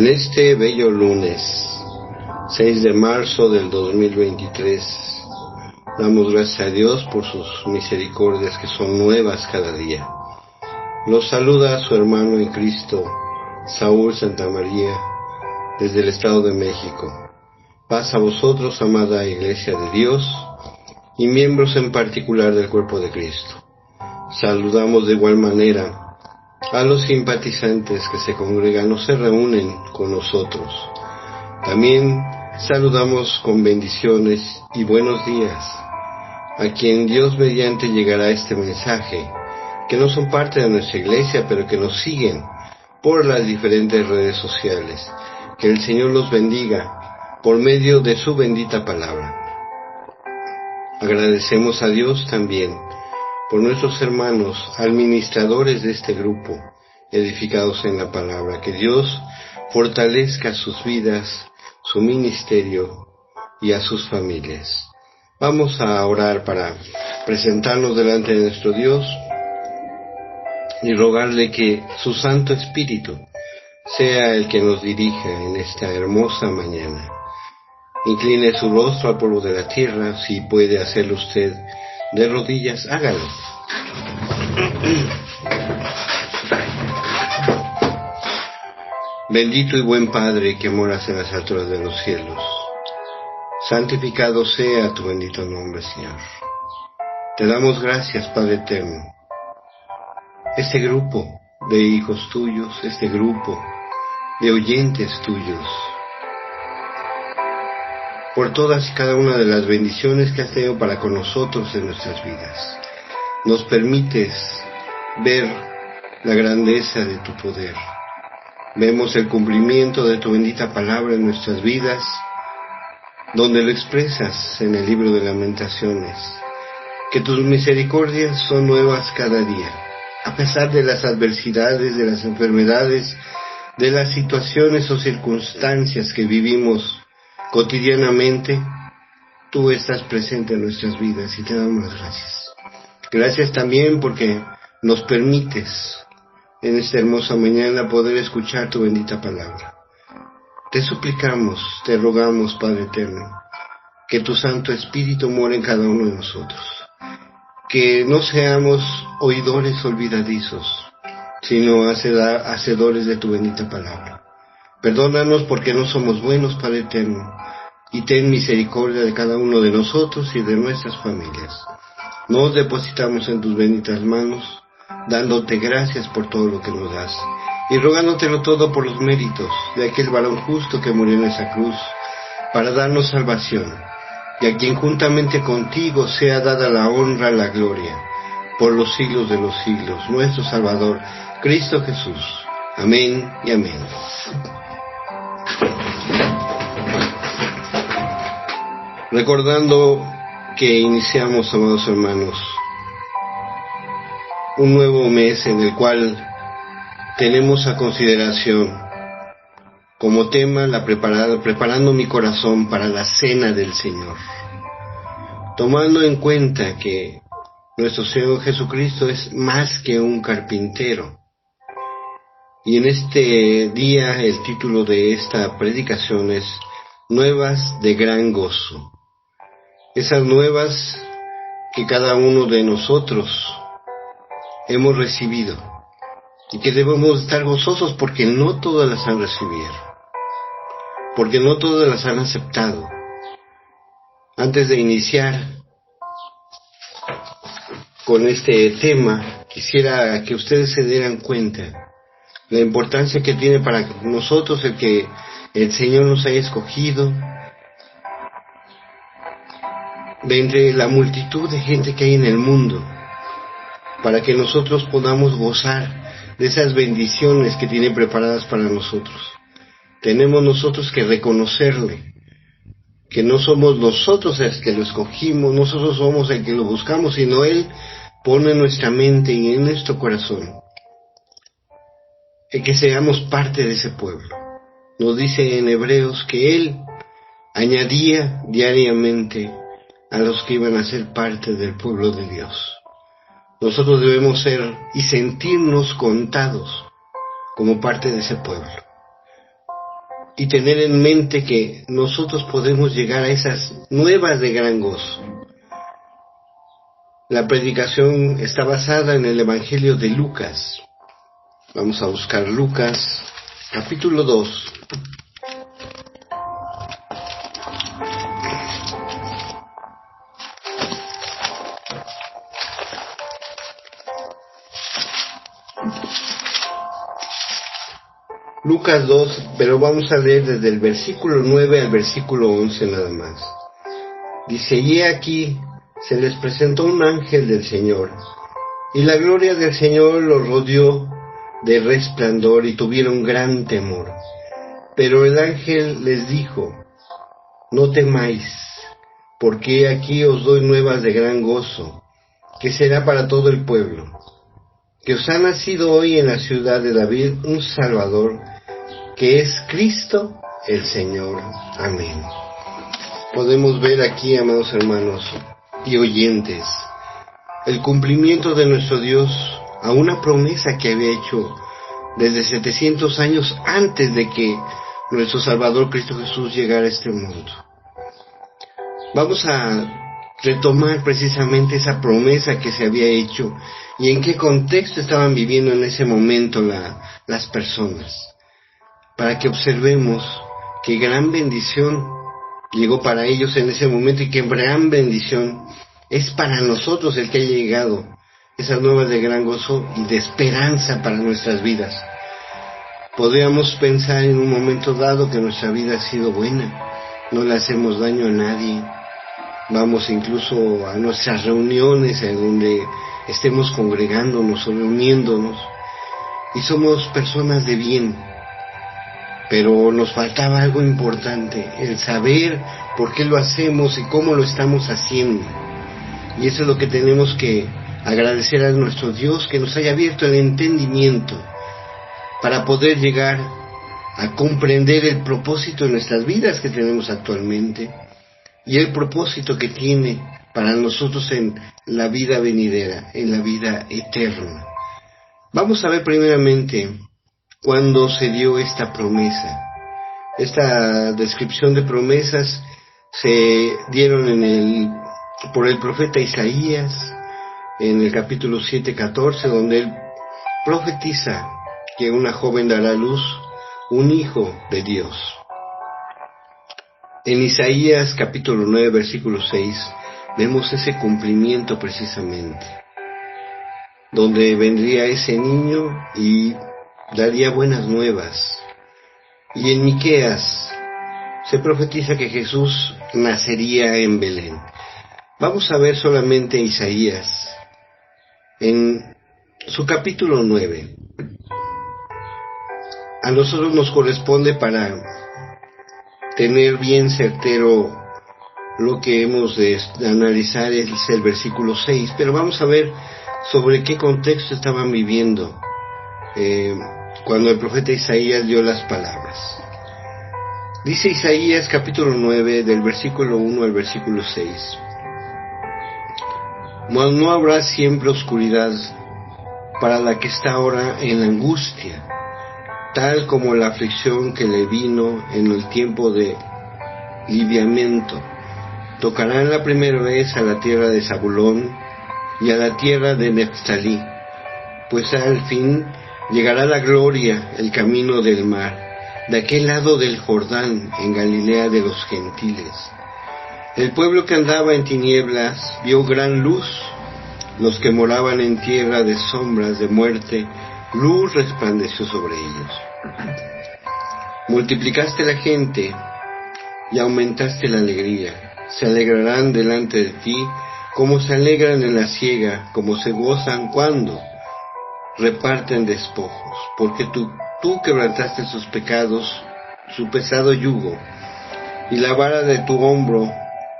En este bello lunes, 6 de marzo del 2023, damos gracias a Dios por sus misericordias que son nuevas cada día. Los saluda su hermano en Cristo, Saúl Santamaría, desde el Estado de México. Paz a vosotros, amada Iglesia de Dios, y miembros en particular del cuerpo de Cristo. Saludamos de igual manera a los simpatizantes que se congregan o se reúnen con nosotros. También saludamos con bendiciones y buenos días a quien Dios mediante llegará este mensaje, que no son parte de nuestra iglesia, pero que nos siguen por las diferentes redes sociales. Que el Señor los bendiga por medio de su bendita palabra. Agradecemos a Dios también por nuestros hermanos administradores de este grupo, edificados en la palabra. Que Dios fortalezca sus vidas, su ministerio y a sus familias. Vamos a orar para presentarnos delante de nuestro Dios y rogarle que su Santo Espíritu sea el que nos dirija en esta hermosa mañana. Incline su rostro al polvo de la tierra. Si puede hacerlo usted de rodillas, hágalo. Bendito y buen Padre que moras en las alturas de los cielos, santificado sea tu bendito nombre, Señor. Te damos gracias, Padre eterno. Este grupo de hijos tuyos, este grupo de oyentes tuyos, por todas y cada una de las bendiciones que has tenido para con nosotros en nuestras vidas. Nos permites ver la grandeza de tu poder. Vemos el cumplimiento de tu bendita palabra en nuestras vidas, donde lo expresas en el libro de Lamentaciones, que tus misericordias son nuevas cada día, a pesar de las adversidades, de las enfermedades, de las situaciones o circunstancias que vivimos cotidianamente. Tú estás presente en nuestras vidas y te damos las gracias. Gracias también porque nos permites en esta hermosa mañana poder escuchar tu bendita palabra. Te suplicamos, te rogamos, Padre eterno, que tu Santo Espíritu more en cada uno de nosotros. Que no seamos oidores olvidadizos, sino hacedores de tu bendita palabra. Perdónanos porque no somos buenos, Padre eterno, y ten misericordia de cada uno de nosotros y de nuestras familias. Nos depositamos en tus benditas manos, dándote gracias por todo lo que nos das, y rogándotelo todo por los méritos de aquel varón justo que murió en esa cruz, para darnos salvación, y a quien juntamente contigo sea dada la honra, la gloria, por los siglos de los siglos, nuestro Salvador, Cristo Jesús. Amén y amén. Recordando que iniciamos, amados hermanos, un nuevo mes en el cual tenemos a consideración como tema preparando mi corazón para la cena del Señor, tomando en cuenta que nuestro Señor Jesucristo es más que un carpintero. Y en este día el título de esta predicación es Nuevas de gran gozo. Esas nuevas que cada uno de nosotros hemos recibido y que debemos estar gozosos porque no todas las han recibido, porque no todas las han aceptado. Antes de iniciar con este tema, quisiera que ustedes se dieran cuenta la importancia que tiene para nosotros el que el Señor nos haya escogido de entre la multitud de gente que hay en el mundo, para que nosotros podamos gozar de esas bendiciones que tiene preparadas para nosotros. Tenemos nosotros que reconocerle, que no somos nosotros el que lo escogimos, nosotros somos el que lo buscamos, sino Él pone en nuestra mente y en nuestro corazón el que seamos parte de ese pueblo. Nos dice en Hebreos que Él añadía diariamente a los que iban a ser parte del pueblo de Dios. Nosotros debemos ser y sentirnos contados como parte de ese pueblo. y tener en mente que nosotros podemos llegar a esas nuevas de gran gozo. La predicación está basada en el Evangelio de Lucas. Vamos a buscar Lucas, capítulo 2. Lucas 2, pero vamos a leer desde el versículo 9 al versículo 11 nada más. Dice, y aquí se les presentó un ángel del Señor, y la gloria del Señor los rodeó de resplandor y tuvieron gran temor. Pero el ángel les dijo, no temáis, porque aquí os doy nuevas de gran gozo, que será para todo el pueblo, que os ha nacido hoy en la ciudad de David un Salvador, que es Cristo el Señor. Amén. Podemos ver aquí, amados hermanos y oyentes, el cumplimiento de nuestro Dios a una promesa que había hecho desde 700 años antes de que nuestro Salvador Cristo Jesús llegara a este mundo. Vamos a retomar precisamente esa promesa que se había hecho y en qué contexto estaban viviendo en ese momento las personas, para que observemos qué gran bendición llegó para ellos en ese momento y qué gran bendición es para nosotros el que haya llegado esas nuevas de gran gozo y de esperanza para nuestras vidas. Podríamos pensar en un momento dado que nuestra vida ha sido buena, no le hacemos daño a nadie, vamos incluso a nuestras reuniones en donde estemos congregándonos o reuniéndonos y somos personas de bien. Pero nos faltaba algo importante, el saber por qué lo hacemos y cómo lo estamos haciendo. Y eso es lo que tenemos que agradecer a nuestro Dios, que nos haya abierto el entendimiento para poder llegar a comprender el propósito de nuestras vidas que tenemos actualmente y el propósito que tiene para nosotros en la vida venidera, en la vida eterna. Vamos a ver primeramente cuando se dio esta promesa. Esta descripción de promesas se dieron por el profeta Isaías en el capítulo 7:14, donde él profetiza que una joven dará a luz un hijo de Dios. En Isaías capítulo 9 versículo 6 vemos ese cumplimiento precisamente, donde vendría ese niño y daría buenas nuevas. Y en Miqueas se profetiza que Jesús nacería en Belén. Vamos a ver solamente Isaías en su capítulo 9. A nosotros nos corresponde, para tener bien certero lo que hemos de analizar, es el versículo 6, pero vamos a ver sobre qué contexto estaban viviendo cuando el profeta Isaías dio las palabras. Dice Isaías capítulo 9 del versículo 1 al versículo 6. No habrá siempre oscuridad para la que está ahora en la angustia, tal como la aflicción que le vino en el tiempo de liviamiento. Tocarán la primera vez a la tierra de Zabulón y a la tierra de Neftalí, pues al fin llegará la gloria, el camino del mar, de aquel lado del Jordán, en Galilea de los gentiles. El pueblo que andaba en tinieblas vio gran luz, los que moraban en tierra de sombras de muerte, luz resplandeció sobre ellos. Multiplicaste la gente y aumentaste la alegría. Se alegrarán delante de ti, como se alegran en la siega, como se gozan cuando reparten despojos, porque tú quebrantaste sus pecados, su pesado yugo, y la vara de tu hombro,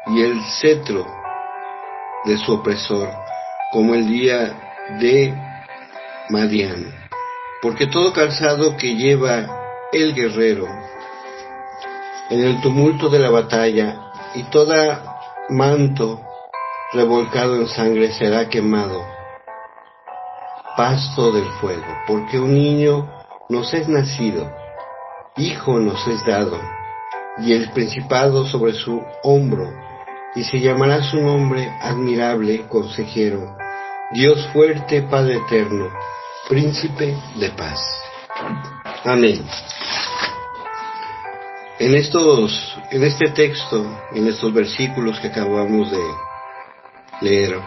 y el cetro de su opresor, como el día de Madián. Porque todo calzado que lleva el guerrero en el tumulto de la batalla, y toda manto revolcado en sangre será quemado, pasto del fuego, porque un niño nos es nacido, Hijo nos es dado, y el principado sobre su hombro, y se llamará su nombre Admirable, Consejero, Dios fuerte, Padre eterno, Príncipe de paz. Amén. En este texto, en estos versículos que acabamos de leer,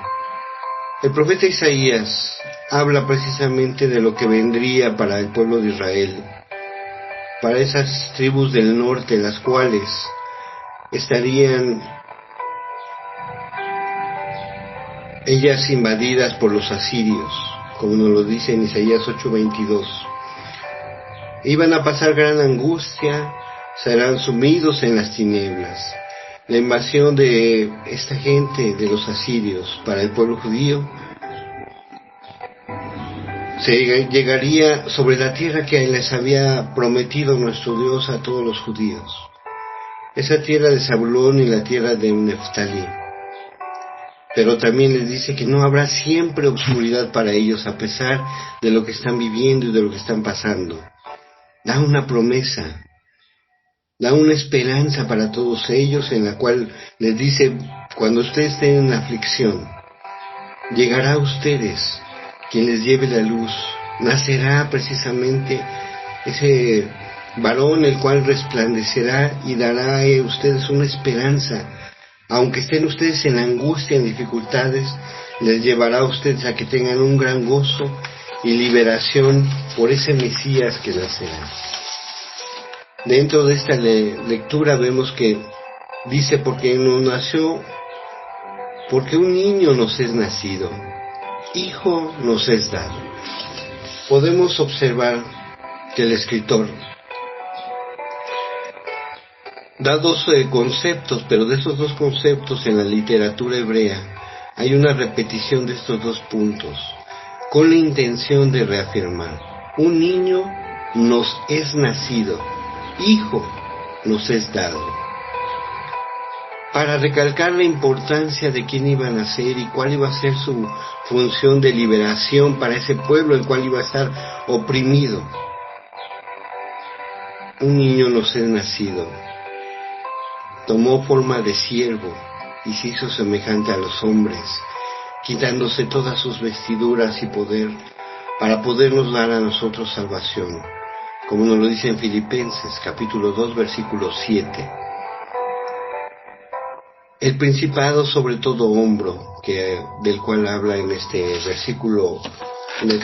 el profeta Isaías habla precisamente de lo que vendría para el pueblo de Israel, para esas tribus del norte, las cuales estarían ellas invadidas por los asirios, como nos lo dice en Isaías 8:22. Iban a pasar gran angustia, serán sumidos en las tinieblas. La invasión de esta gente, de los asirios, para el pueblo judío, se llegaría sobre la tierra que les había prometido nuestro Dios a todos los judíos, esa tierra de Zabulón y la tierra de Neftalí. Pero también les dice que no habrá siempre oscuridad para ellos, a pesar de lo que están viviendo y de lo que están pasando. Da una promesa, da una esperanza para todos ellos, en la cual les dice: cuando ustedes estén en aflicción, llegará a ustedes quien les lleve la luz, nacerá precisamente ese varón el cual resplandecerá y dará a ustedes una esperanza. Aunque estén ustedes en angustia, en dificultades, les llevará a ustedes a que tengan un gran gozo y liberación por ese Mesías que nacerá. Dentro de esta lectura vemos que dice: porque un niño nos es nacido, hijo nos es dado. Podemos observar que el escritor da dos conceptos, pero de esos dos conceptos en la literatura hebrea hay una repetición de estos dos puntos, con la intención de reafirmar: un niño nos es nacido, hijo nos es dado, para recalcar la importancia de quién iba a nacer y cuál iba a ser su función de liberación para ese pueblo, el cual iba a estar oprimido. Un niño nos es nacido, tomó forma de siervo y se hizo semejante a los hombres, quitándose todas sus vestiduras y poder, para podernos dar a nosotros salvación, como nos lo dice en Filipenses capítulo 2 versículo 7. El principado sobre todo hombro, del cual habla en este versículo, en el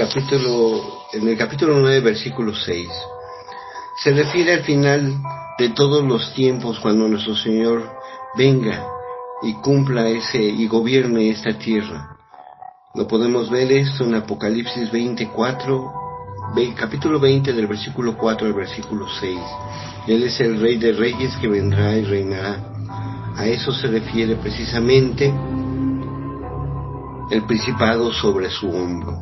capítulo 9 versículo 6, se refiere al final de todos los tiempos, cuando nuestro Señor venga y cumpla y gobierne esta tierra. Lo podemos ver esto en Apocalipsis 24, capítulo 20, del versículo 4 al versículo 6. Él es el Rey de Reyes que vendrá y reinará. A eso se refiere precisamente el principado sobre su hombro.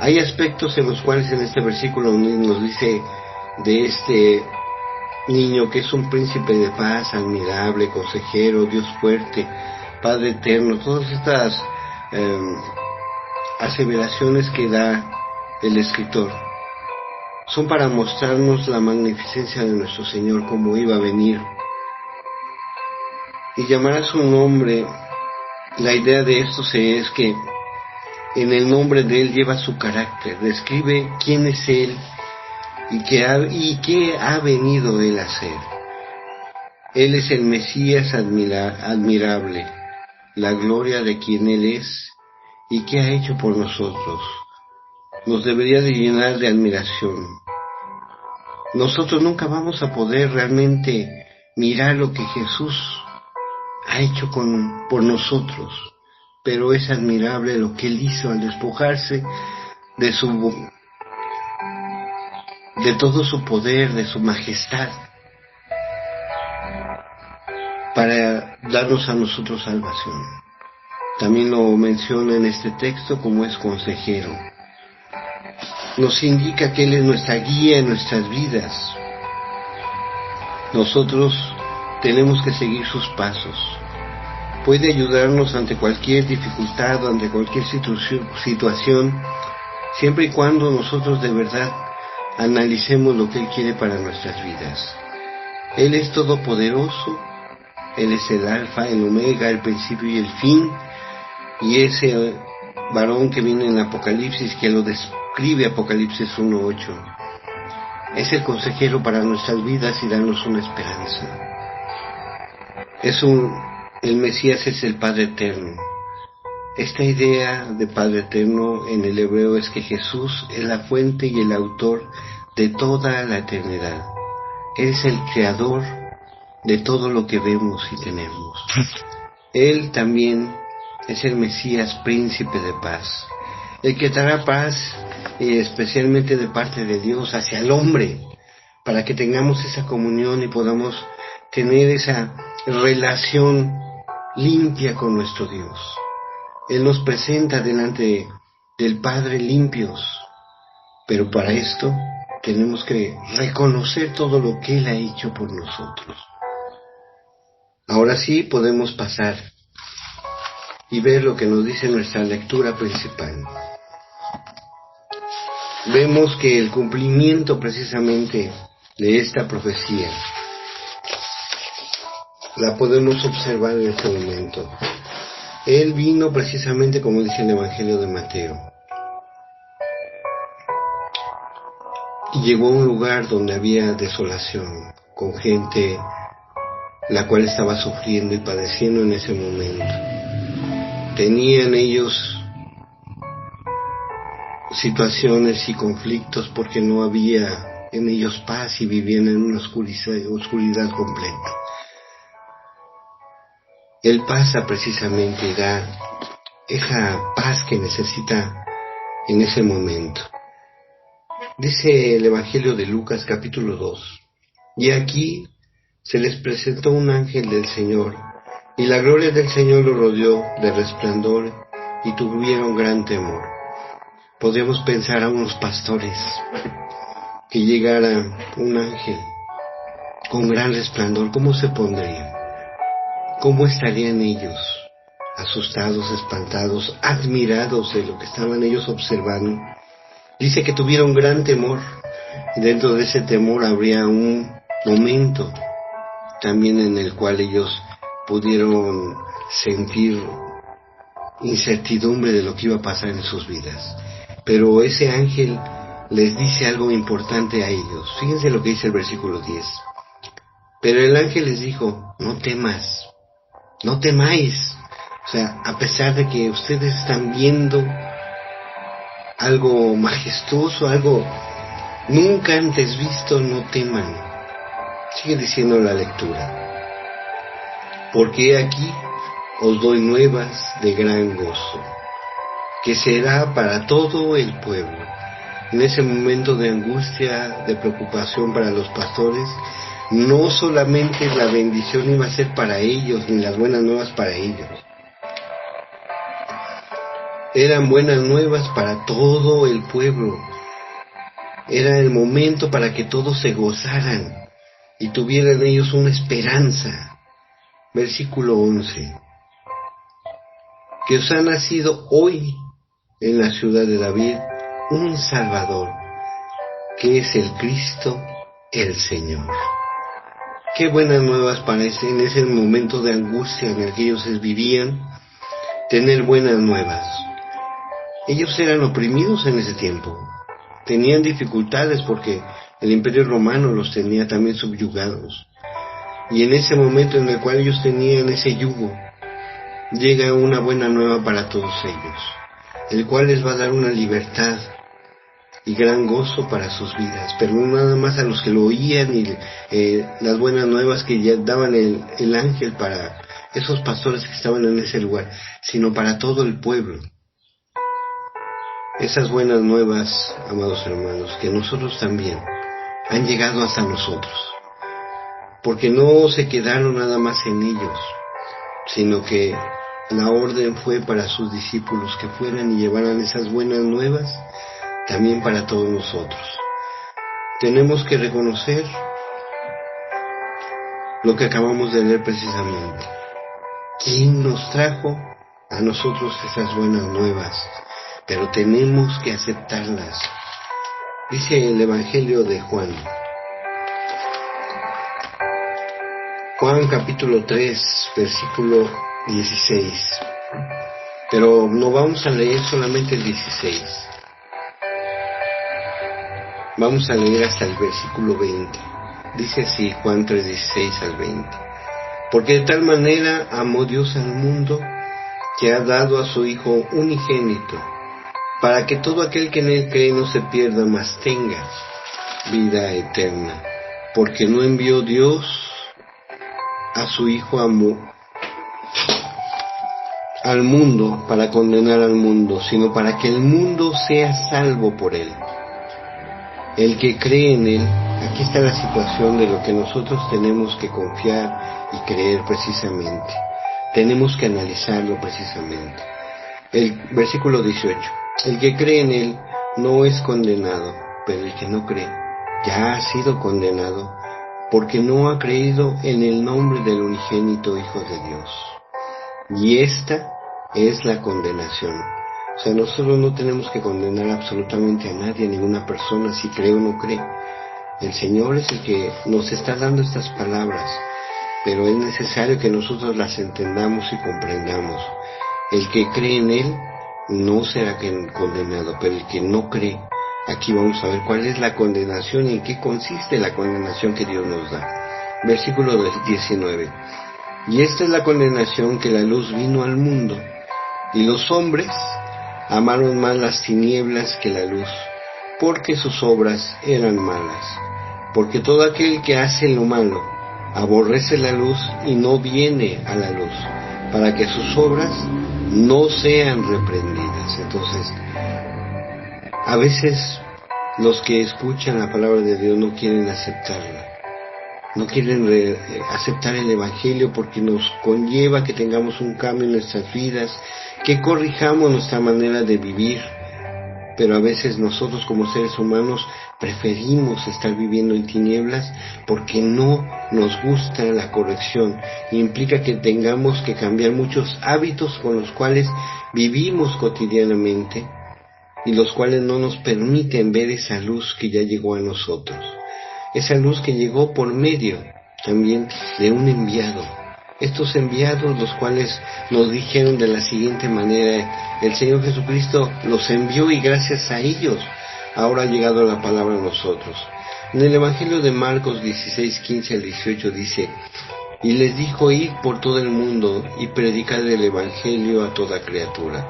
Hay aspectos en los cuales en este versículo nos dice de este niño que es un príncipe de paz, admirable, consejero, Dios fuerte, Padre eterno. Todas estas aseveraciones que da el escritor son para mostrarnos la magnificencia de nuestro Señor, cómo iba a venir y llamará su nombre. La idea de esto es que en el nombre de Él lleva su carácter, describe quién es Él y qué ha venido Él a hacer. Él es el Mesías admirable, la gloria de quien Él es y qué ha hecho por nosotros. Nos debería de llenar de admiración. Nosotros nunca vamos a poder realmente mirar lo que Jesús ha hecho por nosotros, pero es admirable lo que Él hizo al despojarse de todo su poder, de su majestad, para darnos a nosotros salvación. También lo menciona en este texto como es consejero. Nos indica que Él es nuestra guía en nuestras vidas. Nosotros tenemos que seguir sus pasos. Puede ayudarnos ante cualquier dificultad, ante cualquier situación, siempre y cuando nosotros de verdad analicemos lo que Él quiere para nuestras vidas. Él es todopoderoso, Él es el alfa, el omega, el principio y el fin, y ese varón que viene en Apocalipsis, que lo describe Apocalipsis 1:8, es el consejero para nuestras vidas y darnos una esperanza. El Mesías es el Padre Eterno. Esta idea de Padre Eterno en el hebreo es que Jesús es la fuente y el autor de toda la eternidad. Él es el creador de todo lo que vemos y tenemos. Él también es el Mesías, príncipe de paz, el que traerá paz, especialmente de parte de Dios hacia el hombre, para que tengamos esa comunión y podamos tener esa relación limpia con nuestro Dios. Él nos presenta delante del Padre limpios, pero para esto tenemos que reconocer todo lo que Él ha hecho por nosotros. Ahora sí podemos pasar y ver lo que nos dice nuestra lectura principal. Vemos que el cumplimiento precisamente de esta profecía la podemos observar en este momento. Él vino precisamente como dice el Evangelio de Mateo, y llegó a un lugar donde había desolación, con gente la cual estaba sufriendo y padeciendo en ese momento. Tenían ellos situaciones y conflictos porque no había en ellos paz y vivían en una oscuridad completa. Él pasa precisamente y da esa paz que necesita en ese momento. Dice el Evangelio de Lucas capítulo 2, y aquí se les presentó un ángel del Señor, y la gloria del Señor lo rodeó de resplandor, y tuvieron gran temor. Podríamos pensar a unos pastores, que llegara un ángel con gran resplandor, ¿cómo se pondrían? ¿Cómo estarían ellos? Asustados, espantados, admirados de lo que estaban ellos observando. Dice que tuvieron gran temor, y dentro de ese temor habría un momento también en el cual ellos pudieron sentir incertidumbre de lo que iba a pasar en sus vidas. Pero ese ángel les dice algo importante a ellos. Fíjense lo que dice el versículo 10. Pero el ángel les dijo, no temas, no temáis. O sea, a pesar de que ustedes están viendo algo majestuoso, algo nunca antes visto, no teman. Sigue diciendo la lectura. Porque aquí os doy nuevas de gran gozo, que será para todo el pueblo. En ese momento de angustia, de preocupación para los pastores, no solamente la bendición iba a ser para ellos, ni las buenas nuevas para ellos. Eran buenas nuevas para todo el pueblo. Era el momento para que todos se gozaran y tuvieran ellos una esperanza. Versículo 11. Que os ha nacido hoy en la ciudad de David un Salvador, que es el Cristo, el Señor. Qué buenas nuevas para en ese momento de angustia en el que ellos vivían, tener buenas nuevas. Ellos eran oprimidos en ese tiempo, tenían dificultades porque el Imperio Romano los tenía también subyugados. Y en ese momento en el cual ellos tenían ese yugo, llega una buena nueva para todos ellos, el cual les va a dar una libertad y gran gozo para sus vidas, pero no nada más a los que lo oían y las buenas nuevas que ya daban el ángel para esos pastores que estaban en ese lugar, sino para todo el pueblo. Esas buenas nuevas, amados hermanos, que nosotros también han llegado hasta nosotros, porque no se quedaron nada más en ellos, sino que la orden fue para sus discípulos que fueran y llevaran esas buenas nuevas también para todos nosotros. Tenemos que reconocer lo que acabamos de leer precisamente. ¿Quién nos trajo a nosotros esas buenas nuevas? Pero tenemos que aceptarlas. Dice el Evangelio de Juan. Juan capítulo 3, versículo 16. Pero no vamos a leer solamente el 16. Vamos a leer hasta el versículo 20. Dice así Juan 3, 16 al 20. Porque de tal manera amó Dios al mundo, que ha dado a su Hijo unigénito, para que todo aquel que en él cree no se pierda, mas tenga vida eterna. Porque no envió Dios a su Hijo al mundo para condenar al mundo, sino para que el mundo sea salvo por él. El que cree en él, aquí está la situación de lo que nosotros tenemos que confiar y creer precisamente. Tenemos que analizarlo precisamente. El versículo 18. El que cree en él no es condenado, pero el que no cree ya ha sido condenado, porque no ha creído en el nombre del unigénito Hijo de Dios. Y esta es la condenación. O sea, nosotros no tenemos que condenar absolutamente a nadie, a ninguna persona, si cree o no cree. El Señor es el que nos está dando estas palabras, pero es necesario que nosotros las entendamos y comprendamos. El que cree en Él no será condenado, pero el que no cree, aquí vamos a ver cuál es la condenación y en qué consiste la condenación que Dios nos da. Versículo 19. Y esta es la condenación, que la luz vino al mundo, y los hombres amaron más las tinieblas que la luz, porque sus obras eran malas. Porque todo aquel que hace lo malo aborrece la luz y no viene a la luz, para que sus obras no sean reprendidas. Entonces, a veces los que escuchan la palabra de Dios no quieren aceptarla, no quieren aceptar el Evangelio, porque nos conlleva que tengamos un cambio en nuestras vidas, que corrijamos nuestra manera de vivir. Pero a veces nosotros como seres humanos preferimos estar viviendo en tinieblas porque no nos gusta la corrección. Implica que tengamos que cambiar muchos hábitos con los cuales vivimos cotidianamente y los cuales no nos permiten ver esa luz que ya llegó a nosotros. Esa luz que llegó por medio también de un enviado. Estos enviados, los cuales nos dijeron de la siguiente manera: el Señor Jesucristo los envió y gracias a ellos ahora ha llegado la palabra a nosotros. En el Evangelio de Marcos 16, 15 al 18 dice: y les dijo: id por todo el mundo y predicad el Evangelio a toda criatura.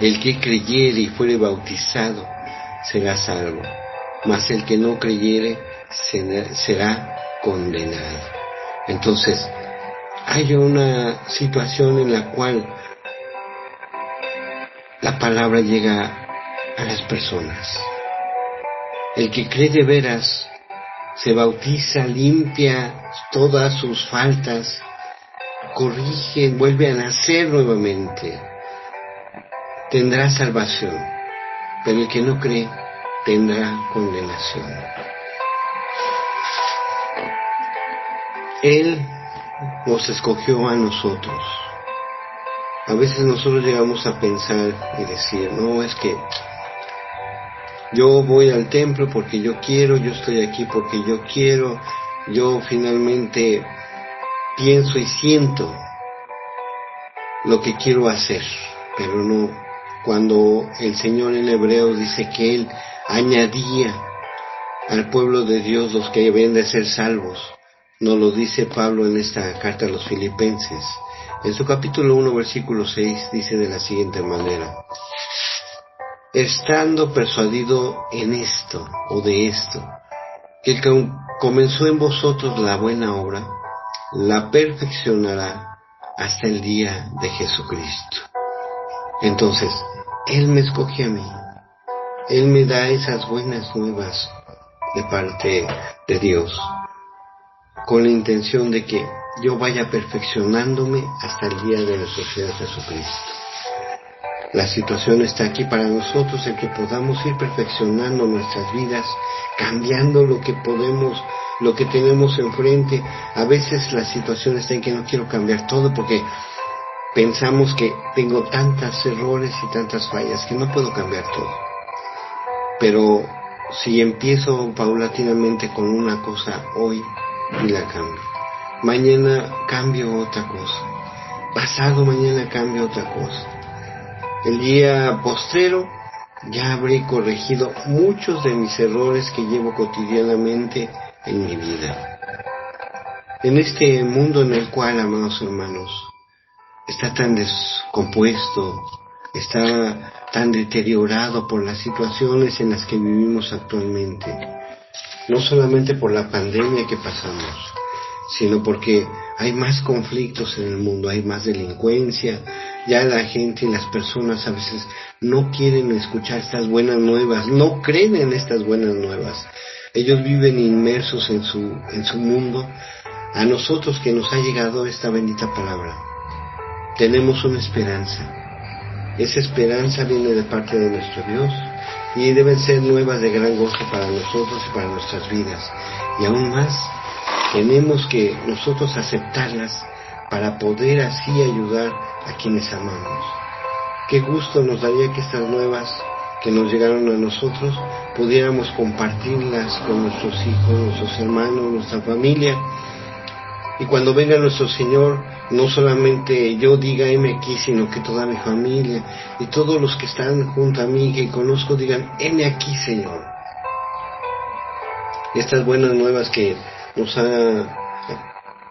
El que creyere y fuere bautizado será salvo, mas el que no creyere será condenado. Entonces, hay una situación en la cual la palabra llega a las personas. El que cree de veras se bautiza, limpia todas sus faltas, corrige, vuelve a nacer nuevamente, tendrá salvación. Pero el que no cree tendrá condenación. Él nos escogió a nosotros. A veces nosotros llegamos a pensar y decir: no, es que yo voy al templo porque yo quiero, yo estoy aquí porque yo quiero, yo finalmente pienso y siento lo que quiero hacer. Pero no, cuando el Señor en Hebreos dice que Él añadía al pueblo de Dios los que deben de ser salvos, nos lo dice Pablo en esta carta a los Filipenses. En su capítulo 1, versículo 6, dice de la siguiente manera: estando persuadido en esto, o de esto, que el que comenzó en vosotros la buena obra, la perfeccionará hasta el día de Jesucristo. Entonces, Él me escoge a mí. Él me da esas buenas nuevas de parte de Dios, con la intención de que yo vaya perfeccionándome hasta el día de nuestro Señor Jesucristo. La situación está aquí para nosotros, el que podamos ir perfeccionando nuestras vidas, cambiando lo que podemos, lo que tenemos enfrente. A veces la situación está en que no quiero cambiar todo porque pensamos que tengo tantos errores y tantas fallas que no puedo cambiar todo. Pero si empiezo paulatinamente con una cosa hoy y la cambio, mañana cambio otra cosa, pasado mañana cambio otra cosa, el día postrero ya habré corregido muchos de mis errores que llevo cotidianamente en mi vida. En este mundo en el cual, amados hermanos, está tan descompuesto, está tan deteriorado por las situaciones en las que vivimos actualmente, no solamente por la pandemia que pasamos, sino porque hay más conflictos en el mundo, hay más delincuencia, ya la gente y las personas a veces no quieren escuchar estas buenas nuevas, no creen en estas buenas nuevas, ellos viven inmersos en su mundo. A nosotros que nos ha llegado esta bendita palabra, tenemos una esperanza. Esa esperanza viene de parte de nuestro Dios y deben ser nuevas de gran gozo para nosotros y para nuestras vidas. Y aún más, tenemos que nosotros aceptarlas para poder así ayudar a quienes amamos. Qué gusto nos daría que estas nuevas que nos llegaron a nosotros pudiéramos compartirlas con nuestros hijos, nuestros hermanos, nuestra familia. Y cuando venga nuestro Señor, no solamente yo diga heme aquí, sino que toda mi familia y todos los que están junto a mí, que conozco, digan heme aquí, Señor. Estas buenas nuevas que nos ha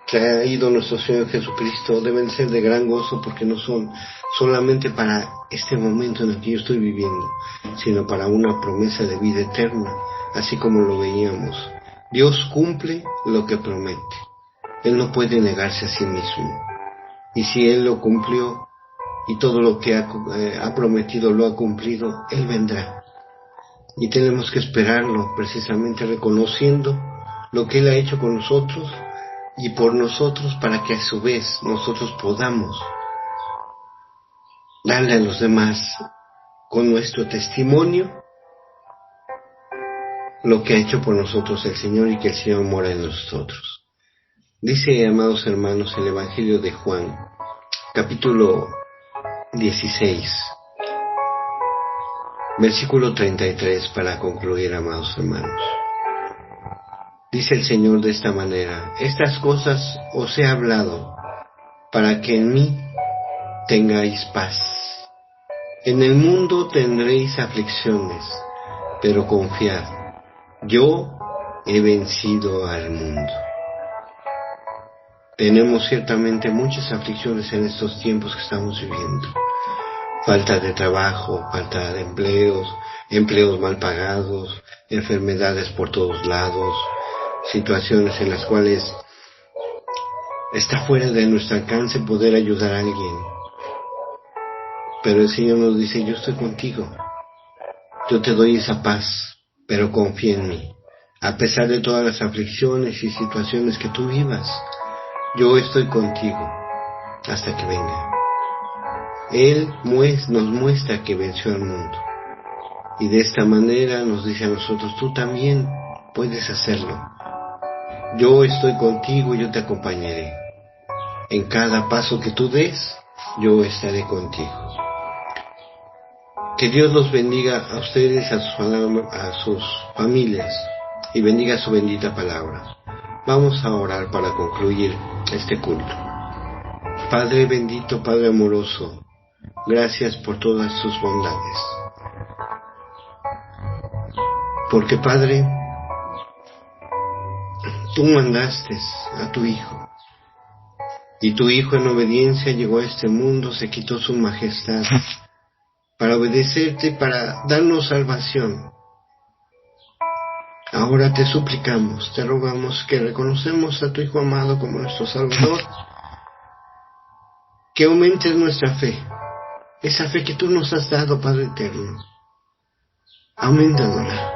traído nuestro Señor Jesucristo deben ser de gran gozo, porque no son solamente para este momento en el que yo estoy viviendo, sino para una promesa de vida eterna, así como lo veíamos. Dios cumple lo que promete. Él no puede negarse a sí mismo. Y si Él lo cumplió y todo lo que ha prometido lo ha cumplido, Él vendrá. Y tenemos que esperarlo, precisamente reconociendo lo que Él ha hecho con nosotros y por nosotros, para que a su vez nosotros podamos darle a los demás con nuestro testimonio lo que ha hecho por nosotros el Señor, y que el Señor mora en nosotros. Dice, amados hermanos, el Evangelio de Juan, capítulo 16, versículo 33, para concluir, amados hermanos. Dice el Señor de esta manera: estas cosas os he hablado para que en mí tengáis paz. En el mundo tendréis aflicciones, pero confiad, yo he vencido al mundo. Tenemos ciertamente muchas aflicciones en estos tiempos que estamos viviendo. Falta de trabajo, falta de empleos mal pagados, enfermedades por todos lados, situaciones en las cuales está fuera de nuestro alcance poder ayudar a alguien. Pero el Señor nos dice: yo estoy contigo, yo te doy esa paz, pero confía en mí. A pesar de todas las aflicciones y situaciones que tú vivas, yo estoy contigo hasta que venga. Él nos muestra que venció al mundo, y de esta manera nos dice a nosotros: tú también puedes hacerlo. Yo estoy contigo, yo te acompañaré. En cada paso que tú des, yo estaré contigo. Que Dios los bendiga a ustedes, a sus familias, y bendiga su bendita palabra. Vamos a orar para concluir este culto. Padre bendito, Padre amoroso, gracias por todas tus bondades. Porque, Padre, tú mandaste a tu Hijo, y tu Hijo en obediencia llegó a este mundo, se quitó su majestad para obedecerte, para darnos salvación. Ahora te suplicamos, te rogamos, que reconocemos a tu Hijo amado como nuestro Salvador, que aumentes nuestra fe, esa fe que tú nos has dado, Padre eterno. Aumentándola,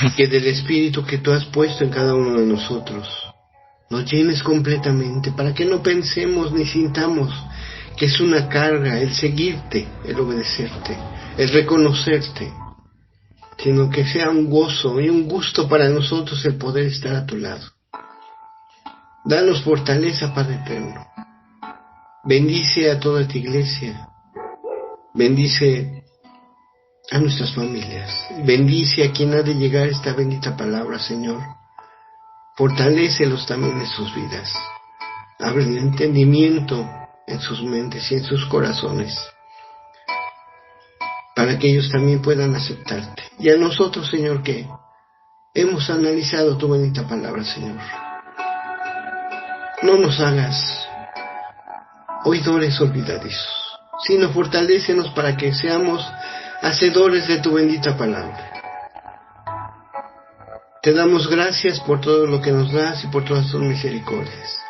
y que del Espíritu que tú has puesto en cada uno de nosotros nos llenes completamente, para que no pensemos ni sintamos que es una carga el seguirte, el obedecerte, el reconocerte, sino que sea un gozo y un gusto para nosotros el poder estar a tu lado. Danos fortaleza, Padre eterno. Bendice a toda tu iglesia. Bendice a nuestras familias. Bendice a quien ha de llegar esta bendita palabra, Señor. Fortalécelos también en sus vidas. Abre el entendimiento en sus mentes y en sus corazones, para que ellos también puedan aceptarte. Y a nosotros, Señor, que hemos analizado tu bendita palabra, Señor, no nos hagas oidores olvidadizos, sino fortalécenos para que seamos hacedores de tu bendita palabra. Te damos gracias por todo lo que nos das y por todas tus misericordias.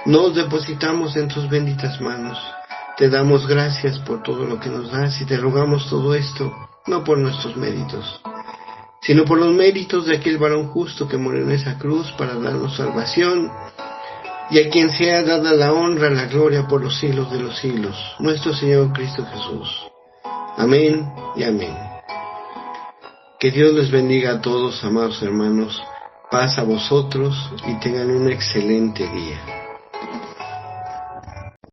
Nos depositamos en tus benditas manos. Te damos gracias por todo lo que nos das y te rogamos todo esto, no por nuestros méritos, sino por los méritos de aquel varón justo que murió en esa cruz para darnos salvación, y a quien sea dada la honra, la gloria por los siglos de los siglos, nuestro Señor Cristo Jesús. Amén y amén. Que Dios les bendiga a todos, amados hermanos. Paz a vosotros y tengan un excelente día.